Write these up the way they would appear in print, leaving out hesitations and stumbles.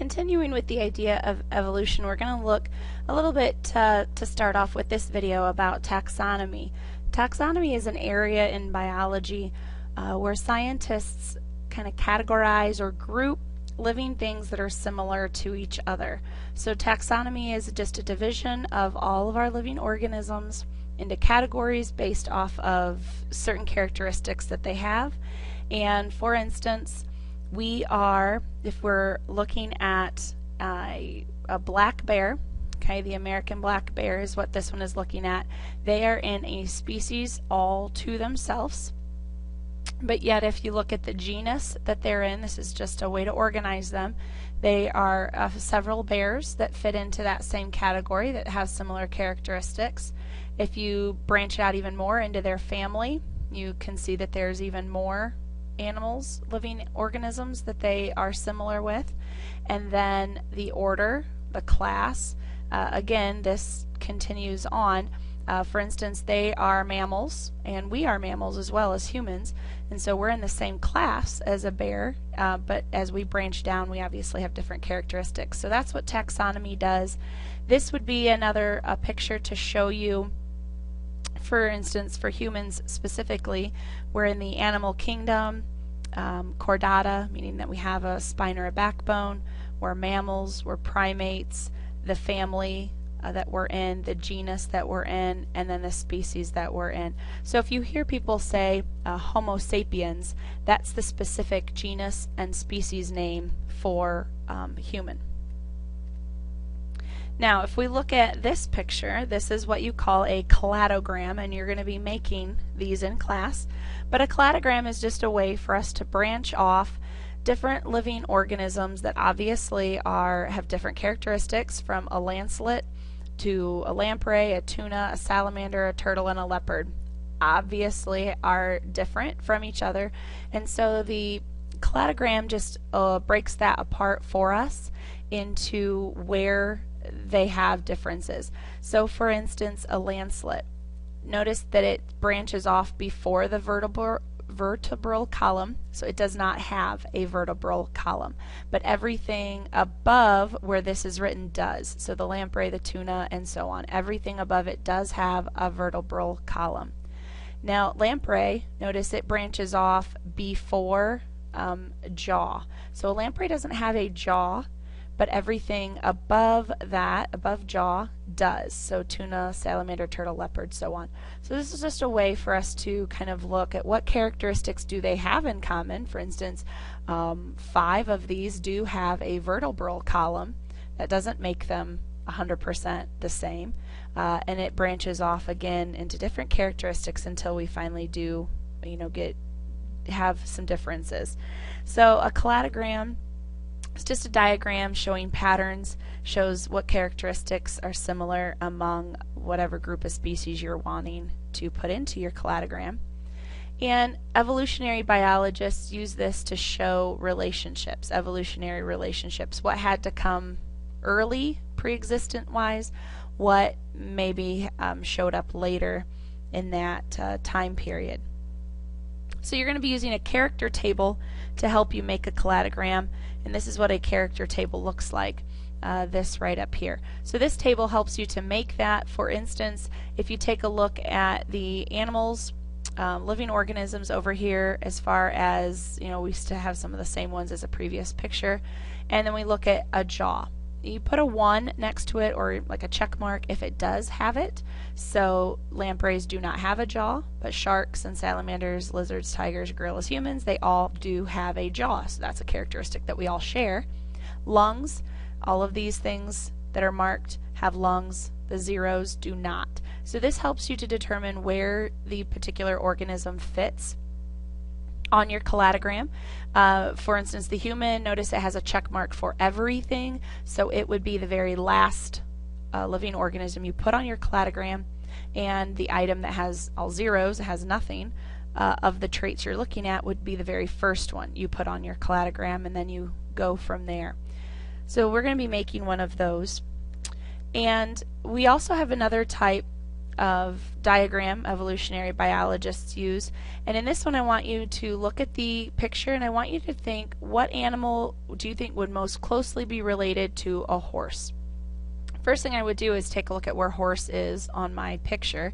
continuing with the idea of evolution, we're going to look a little bit to start off with this video about taxonomy. Taxonomy is an area in biology where scientists kind of categorize or group living things that are similar to each other. So taxonomy is just a division of all of our living organisms into categories based off of certain characteristics that they have. And for instance, we are, if we're looking at a black bear, okay, the American black bear is what this one is looking at. They are in a species all to themselves. But yet if you look at the genus that they're in, this is just a way to organize them. They are several bears that fit into that same category that have similar characteristics. If you branch out even more into their family, you can see that there's even more animals, living organisms that they are similar with. And then the order, the class, again, this continues on. For instance, they are mammals, and we are mammals as well as humans, and so we're in the same class as a bear, but as we branch down, we obviously have different characteristics. So that's what taxonomy does. This would be another picture to show you, for instance, for humans specifically, we're in the animal kingdom, chordata, meaning that we have a spine or a backbone. We're mammals, we're primates, the family that we're in, the genus that we're in, and then the species that we're in. So if you hear people say Homo sapiens, that's the specific genus and species name for human. Now if we look at this picture, this is what you call a cladogram, and you're going to be making these in class. But a cladogram is just a way for us to branch off different living organisms that obviously have different characteristics, from a lancelet to a lamprey, a tuna, a salamander, a turtle, and a leopard. Obviously are different from each other, and so the cladogram just breaks that apart for us into where they have differences. So for instance, a lancelet, notice that it branches off before the vertebral column, so it does not have a vertebral column, but everything above where this is written does. So the lamprey, the tuna, and so on, everything above it does have a vertebral column. Now lamprey, notice it branches off before jaw. So a lamprey doesn't have a jaw, but everything above that, above jaw, does. So tuna, salamander, turtle, leopard, so on. So this is just a way for us to kind of look at what characteristics do they have in common. For instance, 5 of these do have a vertebral column. That doesn't make them 100% the same. And it branches off again into different characteristics until we finally do, have some differences. So a cladogram, it's just a diagram showing patterns, shows what characteristics are similar among whatever group of species you're wanting to put into your cladogram. And evolutionary biologists use this to show relationships, evolutionary relationships, what had to come early, pre-existent wise, what maybe showed up later in that time period. So you're going to be using a character table to help you make a cladogram, and this is what a character table looks like, this right up here. So this table helps you to make that. For instance, if you take a look at the animals, living organisms over here, as far as, we used to have some of the same ones as a previous picture, and then we look at a jaw. You put a 1 next to it, or like a check mark if it does have it. So lampreys do not have a jaw, but sharks and salamanders, lizards, tigers, gorillas, humans, they all do have a jaw. So that's a characteristic that we all share. Lungs, all of these things that are marked have lungs. The zeros do not. So this helps you to determine where the particular organism fits on your cladogram. For instance, the human, notice it has a check mark for everything, so it would be the very last living organism you put on your cladogram, and the item that has all zeros, has nothing of the traits you're looking at, would be the very first one you put on your cladogram, and then you go from there. So we're going to be making one of those. And we also have another type of diagram evolutionary biologists use. And in this one I want you to look at the picture and I want you to think, what animal do you think would most closely be related to a horse? First thing I would do is take a look at where horse is on my picture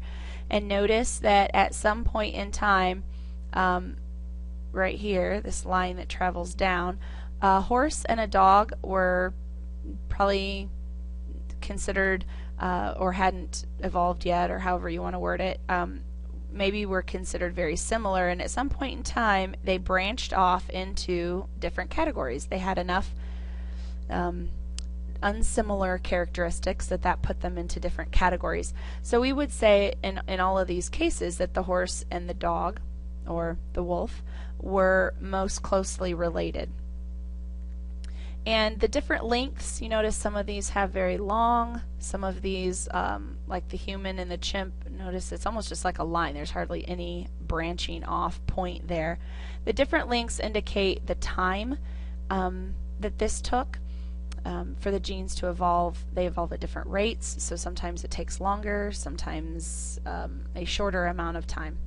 and notice that at some point in time, right here, this line that travels down, a horse and a dog were probably considered or hadn't evolved yet, or however you want to word it, maybe were considered very similar, and at some point in time they branched off into different categories. They had enough unsimilar characteristics that put them into different categories. So we would say in all of these cases that the horse and the dog, or the wolf, were most closely related. And the different lengths, you notice some of these have very long, some of these, like the human and the chimp, notice it's almost just like a line. There's hardly any branching off point there. The different lengths indicate the time that this took for the genes to evolve. They evolve at different rates, so sometimes it takes longer, sometimes a shorter amount of time.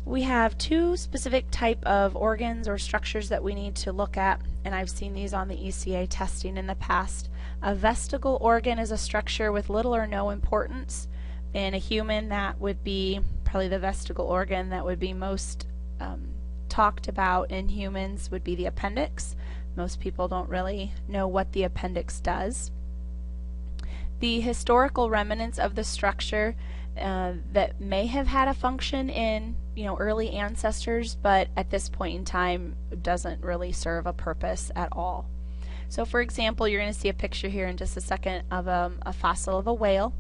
We have two specific type of organs or structures that we need to look at, and I've seen these on the ECA testing in the past. A vestigial organ is a structure with little or no importance. In a human, that would be probably the vestigial organ that would be most talked about in humans would be the appendix. Most people don't really know what the appendix does. The historical remnants of the structure that may have had a function in early ancestors, but at this point in time doesn't really serve a purpose at all. So for example, you're going to see a picture here in just a second of a fossil of a whale,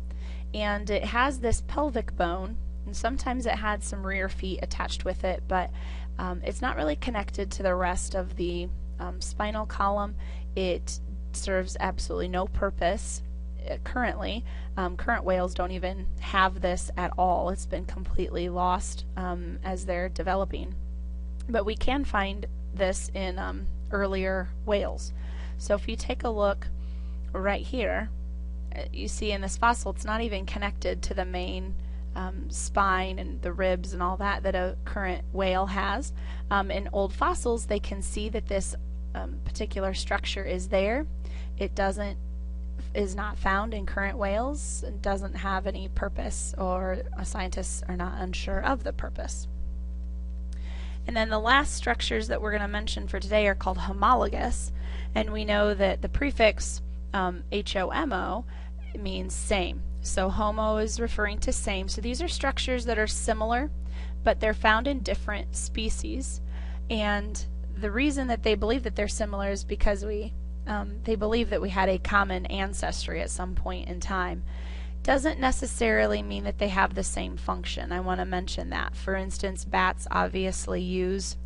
and it has this pelvic bone, and sometimes it had some rear feet attached with it, but it's not really connected to the rest of the spinal column. It serves absolutely no purpose currently. Current whales don't even have this at all. It's been completely lost as they're developing. But we can find this in earlier whales. So if you take a look right here, you see in this fossil it's not even connected to the main spine and the ribs and all that a current whale has. In old fossils they can see that this particular structure is there. It is not found in current whales and doesn't have any purpose, or scientists are not unsure of the purpose. And then the last structures that we're going to mention for today are called homologous, and we know that the prefix HOMO means same. So homo is referring to same. So these are structures that are similar, but they're found in different species, and the reason that they believe that they're similar is because they believe that we had a common ancestry at some point in time. Doesn't necessarily mean that they have the same function. I want to mention that. For instance, bats obviously use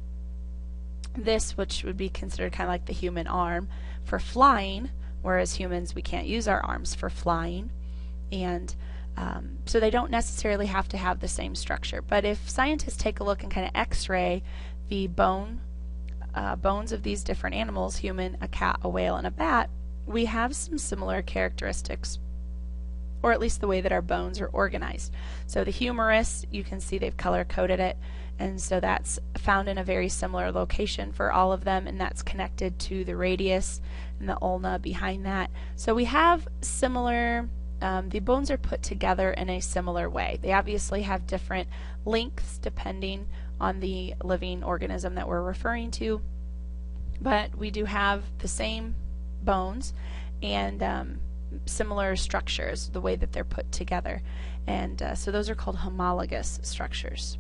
this, which would be considered kind of like the human arm, for flying, whereas humans, we can't use our arms for flying. And so they don't necessarily have to have the same structure. But if scientists take a look and kind of x-ray the bones of these different animals, human, a cat, a whale, and a bat, we have some similar characteristics, or at least the way that our bones are organized. So the humerus, you can see they've color-coded it, and so that's found in a very similar location for all of them, and that's connected to the radius and the ulna behind that. So we have similar, the bones are put together in a similar way. They obviously have different lengths depending on the living organism that we're referring to, but we do have the same bones and similar structures, the way that they're put together, and so those are called homologous structures.